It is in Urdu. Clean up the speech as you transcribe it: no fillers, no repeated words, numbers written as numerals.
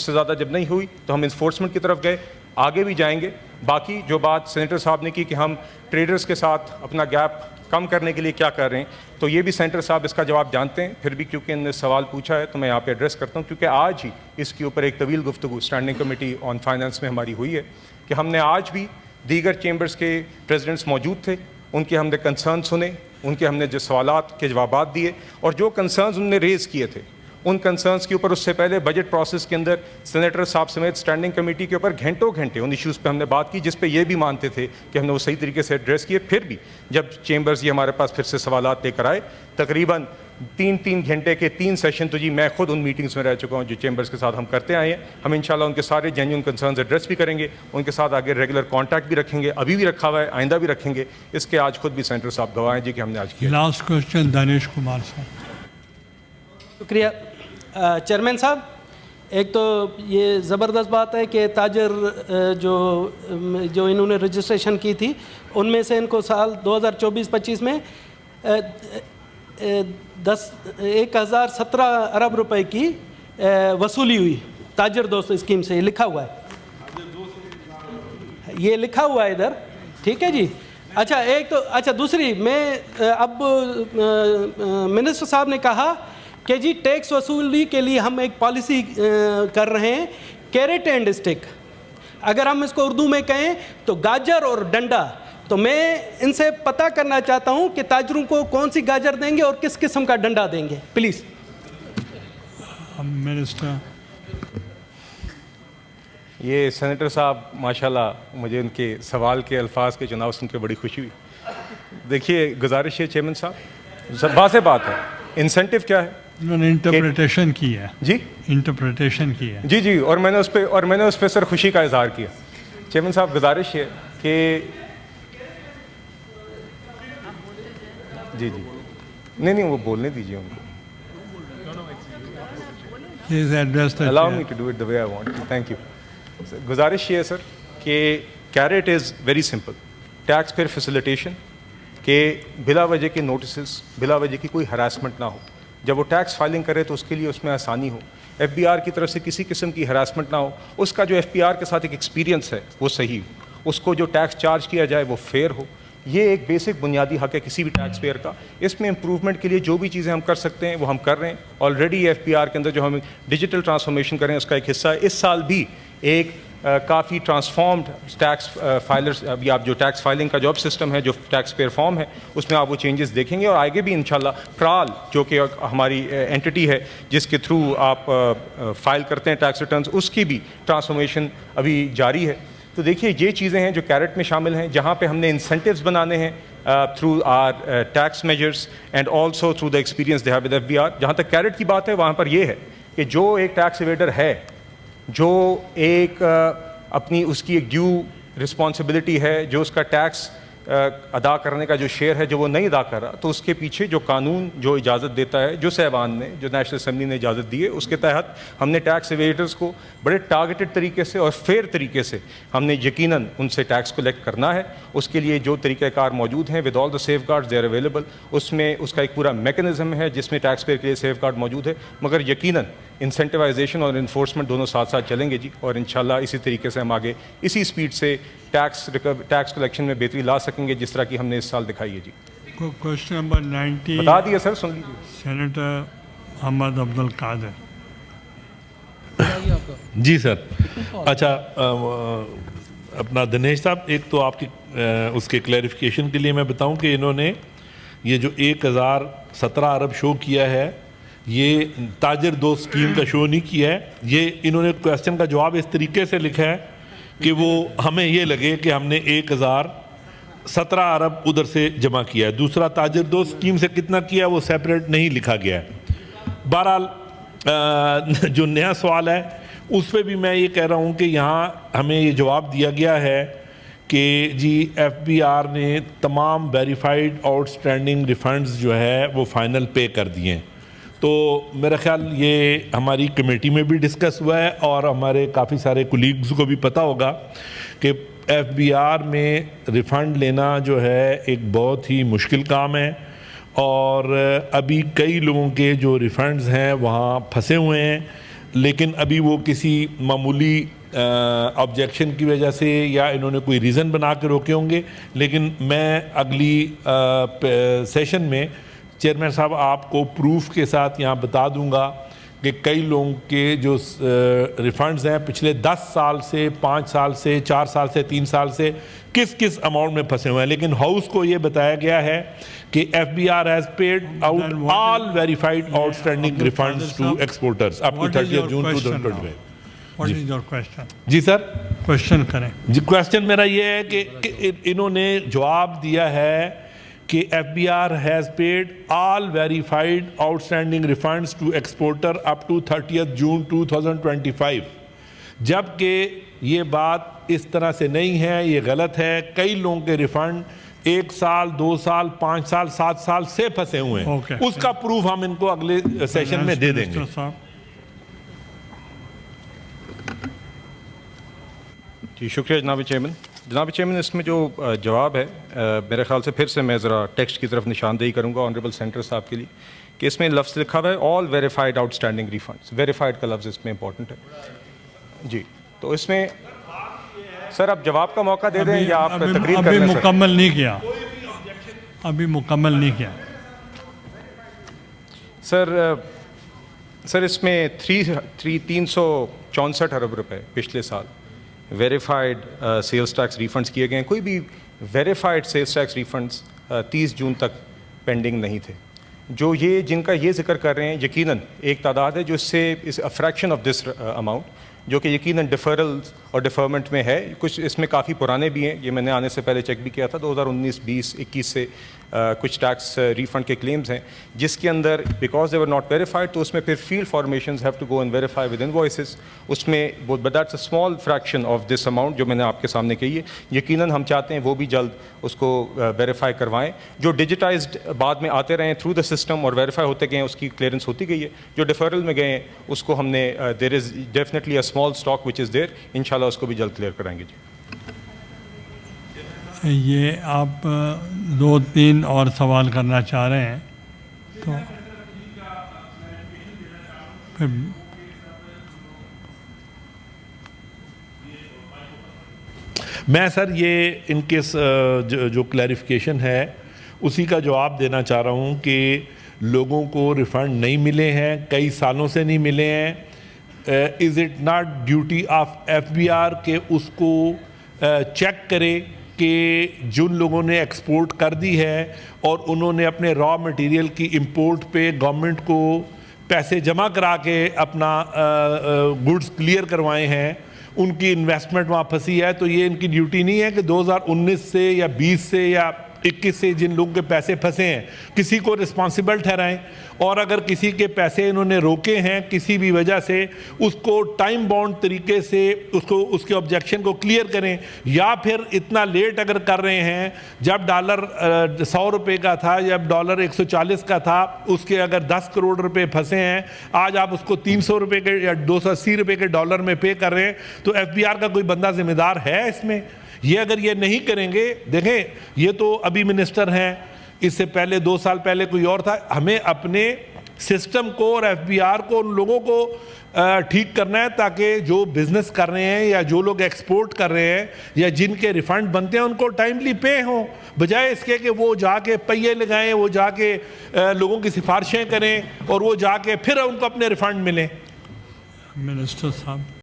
سے زیادہ جب نہیں ہوئی تو ہم انفورسمنٹ کی طرف گئے, آگے بھی جائیں گے. باقی جو بات سینیٹر صاحب نے کی کہ ہم ٹریڈرز کے ساتھ اپنا گیپ کم کرنے کے لیے کیا کر رہے ہیں, تو یہ بھی سینیٹر صاحب اس کا جواب جانتے ہیں. پھر بھی کیونکہ انہوں نے سوال پوچھا ہے تو میں یہاں پہ ایڈریس کرتا ہوں, کیونکہ آج ہی اس کے اوپر ایک طویل گفتگو اسٹینڈنگ کمیٹی آن فائنانس میں ہماری ہوئی ہے کہ ہم نے آج بھی دیگر چیمبرز کے پریزیڈنٹس موجود تھے, ان کے ہم نے کنسرن سنے, ان کے ہم نے جو سوالات کے جوابات دیے, اور جو کنسرنز انہوں نے ریز کیے تھے ان کنسرنس کے اوپر اس سے پہلے بجٹ پروسیس کے اندر سینیٹر صاحب سمیت اسٹینڈنگ کمیٹی کے اوپر گھنٹوں گھنٹے ان ایشوز پہ ہم نے بات کی, جس پہ یہ بھی مانتے تھے کہ ہم نے وہ صحیح طریقے سے ایڈریس کیے. پھر بھی جب چیمبرز یہ ہمارے پاس پھر سے سوالات لے کر آئے, تقریباً 3 گھنٹے کے 3 سیشن تو جی میں خود ان میٹنگز میں رہ چکا ہوں جو چیمبرز کے ساتھ ہم کرتے آئے ہیں. ہم انشاءاللہ ان کے سارے جینیون کنسرنز ایڈریس بھی کریں گے, ان کے ساتھ آگے ریگولر کانٹیکٹ بھی رکھیں گے, ابھی بھی رکھا ہوا ہے, آئندہ بھی رکھیں گے. اس کے آج خود بھی سینیٹر صاحب گواہ ہیں جی کہ ہم نے آج کیا. لاسٹ کوشچن دانش کمار صاحب. شکریہ چیئرمین صاحب. ایک تو یہ زبردست بات ہے کہ تاجر جو انہوں نے رجسٹریشن کی تھی ان میں سے ان کو سال 2024-25 میں 1017 ارب روپے کی وصولی ہوئی تاجر دوست اسکیم سے. یہ لکھا ہوا ہے, یہ لکھا ہوا ہے ادھر, ٹھیک ہے جی. اچھا ایک تو اچھا دوسری میں اب منسٹر صاحب نے کہا کہ جی ٹیکس وصولی کے لیے ہم ایک پالیسی کر رہے ہیں کیرٹ اینڈ اسٹک. اگر ہم اس کو اردو میں کہیں تو گاجر اور ڈنڈا. تو میں ان سے پتہ کرنا چاہتا ہوں کہ تاجروں کو کون سی گاجر دیں گے اور کس قسم کا ڈنڈا دیں گے, پلیز. منسٹر. یہ سینیٹر صاحب ماشاءاللہ مجھے ان کے سوال کے الفاظ کے چناؤ سن کے بڑی خوشی ہوئی. دیکھیے گزارش ہے چیئرمین صاحب, واضح بات ہے, انسینٹیو کیا ہے, انہوں نے انٹرپریٹیشن کی ہے جی, انٹرپریٹیشن کی ہے جی جی, اور میں نے اس پہ سر خوشی کا اظہار کیا. چیئرمین صاحب گزارش ہے کہ جی جی نہیں وہ بولنے دیجیے ان کو. Allow me to do it the way I want. Thank you. گزارش یہ ہے سر کہ carrot is very simple, taxpayer facilitation, کہ بلا وجہ کے نوٹسز, بلا وجہ کی کوئی ہراسمنٹ نہ ہو. جب وہ ٹیکس فائلنگ کرے تو اس کے لیے اس میں آسانی ہو. ایف بی آر کی طرف سے کسی قسم کی ہراسمنٹ نہ ہو. اس کا جو ایف پی آر کے ساتھ ایک ایکسپیرینس ہے وہ صحیح ہو. اس کو جو ٹیکس چارج کیا جائے وہ فیئر ہو. یہ ایک بیسک بنیادی حق ہے کسی بھی ٹیکس پیئر کا. اس میں امپروومنٹ کے لیے جو بھی چیزیں ہم کر سکتے ہیں وہ ہم کر رہے ہیں. آلریڈی ایف پی آر کے اندر جو ہم ڈیجیٹل ٹرانسفارمیشن کریں اس کا ایک حصہ ہے. اس سال بھی ایک کافی ٹرانسفارمڈ ٹیکس فائلرز, ابھی آپ جو ٹیکس فائلنگ کا جاب سسٹم ہے, جو ٹیکس پیئر فارم ہے, اس میں آپ وہ چینجز دیکھیں گے. اور آگے بھی انشاءاللہ پرال جو کہ ہماری اینٹی ہے جس کے تھرو آپ فائل کرتے ہیں ٹیکس ریٹرنز, اس کی بھی ٹرانسفارمیشن ابھی جاری ہے. تو دیکھیے یہ چیزیں ہیں جو کیرٹ میں شامل ہیں, جہاں پہ ہم نے انسینٹیوز بنانے ہیں through our tax measures and also through the experience they have with F B R. جہاں تک کیرٹ کی بات ہے وہاں پر یہ ہے کہ جو ایک ٹیکس ایویڈر ہے, جو ایک اپنی اس کی ایک ڈیو رسپانسبلٹی ہے, جو اس کا ٹیکس ادا کرنے کا جو شیئر ہے جو وہ نہیں ادا کر رہا, تو اس کے پیچھے جو قانون جو اجازت دیتا ہے, جو صاحبان نے, جو نیشنل اسمبلی نے اجازت دی ہے, اس کے تحت ہم نے ٹیکس ایویڈرز کو بڑے ٹارگیٹڈ طریقے سے اور فیئر طریقے سے ہم نے یقیناً ان سے ٹیکس کلیکٹ کرنا ہے. اس کے لیے جو طریقہ کار موجود ہیں with all the safeguards they are available, اس میں اس کا ایک پورا میکنزم ہے جس میں ٹیکس پیئر کے لیے سیف گارڈ موجود ہے. مگر یقیناً انسینٹیوائزیشن اور انفورسمنٹ دونوں ساتھ ساتھ چلیں گے جی, اور انشاءاللہ اسی طریقے سے ہم آگے اسی اسپیڈ سے ٹیکس کلیکشن میں بہتری لا سکیں گے جس طرح کی ہم نے اس سال دکھائی ہے جی. کوشچن نمبر 90 بتا دیا سر, سن لیجیے. سینیٹر احمد عبد القادر. جی سر. اچھا اپنا دنیش صاحب, ایک تو آپ کی اس کے کلیریفیکیشن کے لیے میں بتاؤں کہ انہوں نے یہ جو 1017 ارب شو کیا ہے یہ تاجر دوست اسکیم کا شو نہیں کیا ہے. یہ انہوں نے کویسچن کا جواب اس طریقے سے لکھا ہے کہ وہ ہمیں یہ لگے کہ ہم نے 1017 ارب ادھر سے جمع کیا ہے. دوسرا تاجر دوست اسکیم سے کتنا کیا وہ سیپریٹ نہیں لکھا گیا ہے. بہرحال جو نیا سوال ہے اس پہ بھی میں یہ کہہ رہا ہوں کہ یہاں ہمیں یہ جواب دیا گیا ہے کہ جی ایف بی آر نے تمام ویریفائڈ آؤٹ اسٹینڈنگ ریفنڈز جو ہے وہ فائنل پے کر دیے ہیں. تو میرا خیال یہ ہماری کمیٹی میں بھی ڈسکس ہوا ہے اور ہمارے کافی سارے کولیگز کو بھی پتہ ہوگا کہ ایف بی آر میں ریفنڈ لینا جو ہے ایک بہت ہی مشکل کام ہے, اور ابھی کئی لوگوں کے جو ریفنڈز ہیں وہاں پھنسے ہوئے ہیں. لیکن ابھی وہ کسی معمولی آبجیکشن کی وجہ سے یا انہوں نے کوئی ریزن بنا کے روکے ہوں گے. لیکن میں اگلی سیشن میں چیئرمین صاحب آپ کو پروف کے ساتھ یہاں بتا دوں گا کہ کئی لوگوں کے جو ریفنڈز ہیں پچھلے 10 سال سے 5 سال سے 4 سال سے 3 سال سے کس کس اماؤنٹ میں پھنسے ہوئے ہیں. لیکن ہاؤس کو یہ بتایا گیا ہے کہ FBR has paid out all verified outstanding refunds to exporters up to 30th June 2025. What is your question? G sir Question کریں. جی کوشچن میرا یہ ہے کہ انہوں نے جواب دیا ہے کہ FBR has paid all verified outstanding refunds to exporter up to 30th June 2025. جبکہ یہ بات اس طرح سے نہیں ہے, یہ غلط ہے. کئی لوگوں کے ریفنڈ 1 سال 2 سال 5 سال 7 سال سے پھنسے ہوئے ہیں. اس کا پروف ہم ان کو اگلے سیشن میں دے دیں گے. جی شکریہ جناب چیئرمین. جناب چیئرمین اس میں جو جواب ہے میرے خیال سے پھر سے میں ذرا ٹیکسٹ کی طرف نشاندہی کروں گا آنریبل سینٹر صاحب کے لیے کہ اس میں لفظ لکھا ہوا ہے all verified outstanding refunds. Verified کا لفظ اس میں امپورٹنٹ ہے. جی تو اس میں سر آپ جواب کا موقع دے دیں یا آپ تقریر کر لیں. مکمل نہیں کیا, ابھی مکمل نہیں کیا سر اس میں 364 ارب روپے پچھلے سال ویریفائڈ سیلز ٹیکس ریفنڈز کیے گئے ہیں. کوئی بھی ویریفائڈ سیلز ٹیکس ریفنڈز 30 جون تک پینڈنگ نہیں تھے. جو یہ جن کا یہ ذکر کر رہے ہیں یقیناً ایک تعداد ہے جو اس سے فریکشن آف دس اماؤنٹ جو کہ یقیناً ڈیفرلز اور ڈیفرمنٹ میں ہے. کچھ اس میں کافی پرانے بھی ہیں, یہ میں نے آنے سے پہلے چیک بھی کیا تھا 2019 20 21 سے کچھ ٹیکس ریفنڈ کے کلیمز ہیں جس کے اندر because they were not verified تو اس میں پھر field formations have to go and verify with invoices. اس میں but that's a small fraction of this amount جو میں نے آپ کے سامنے کہی ہے. یقیناً ہم چاہتے ہیں وہ بھی جلد اس کو ویریفائی کروائیں. جو ڈیجیٹائزڈ بعد میں آتے رہے ہیں تھرو دا سسٹم اور ویریفائی ہوتے گئے ہیں اس کی کلیئرنس ہوتی گئی ہے. جو ڈیفرل میں گئے ہیں اس کو ہم نے there is definitely a small stock which is there, انشاءاللہ اس کو بھی جلد کلیئر کرائیں گے. جی یہ آپ 2-3 اور سوال کرنا چاہ رہے ہیں تو پھر میں سر یہ ان کے جو کلیریفیکیشن ہے اسی کا جواب دینا چاہ رہا ہوں کہ لوگوں کو ریفنڈ نہیں ملے ہیں, کئی سالوں سے نہیں ملے ہیں. Is it not duty of FBR کہ اس کو چیک کرے کہ جن لوگوں نے ایکسپورٹ کر دی ہے اور انہوں نے اپنے را مٹیریل کی امپورٹ پہ گورنمنٹ کو پیسے جمع کرا کے اپنا گڈز کلیئر کروائے ہیں, ان کی انویسٹمنٹ وہاں پھنسی ہے, تو یہ ان کی ڈیوٹی نہیں ہے کہ 2019 سے یا 20 سے یا 21 سے جن لوگوں کے پیسے پھنسے ہیں کسی کو رسپانسبل ٹھہرائیں, اور اگر کسی کے پیسے انہوں نے روکے ہیں کسی بھی وجہ سے اس کو ٹائم باؤنڈ طریقے سے اس کے آبجیکشن کو کلیئر کریں. یا پھر اتنا لیٹ اگر کر رہے ہیں, جب ڈالر 100 روپے کا تھا, جب ڈالر 140 کا تھا, اس کے اگر 10 کروڑ روپے پھنسے ہیں, آج آپ اس کو 300 روپے کے یا 280 روپے کے ڈالر میں پے کر رہے ہیں, تو FBR کا کوئی بندہ ذمہ دار ہے اس میں؟ یہ اگر یہ نہیں کریں گے, دیکھیں یہ تو ابھی منسٹر ہیں, اس سے پہلے 2 سال پہلے کوئی اور تھا. ہمیں اپنے سسٹم کو اور FBR کو ان لوگوں کو ٹھیک کرنا ہے تاکہ جو بزنس کر رہے ہیں یا جو لوگ ایکسپورٹ کر رہے ہیں یا جن کے ریفنڈ بنتے ہیں ان کو ٹائملی پے ہوں, بجائے اس کے کہ وہ جا کے پہیے لگائیں, وہ جا کے لوگوں کی سفارشیں کریں اور وہ جا کے پھر ان کو اپنے ریفنڈ ملیں. منسٹر صاحب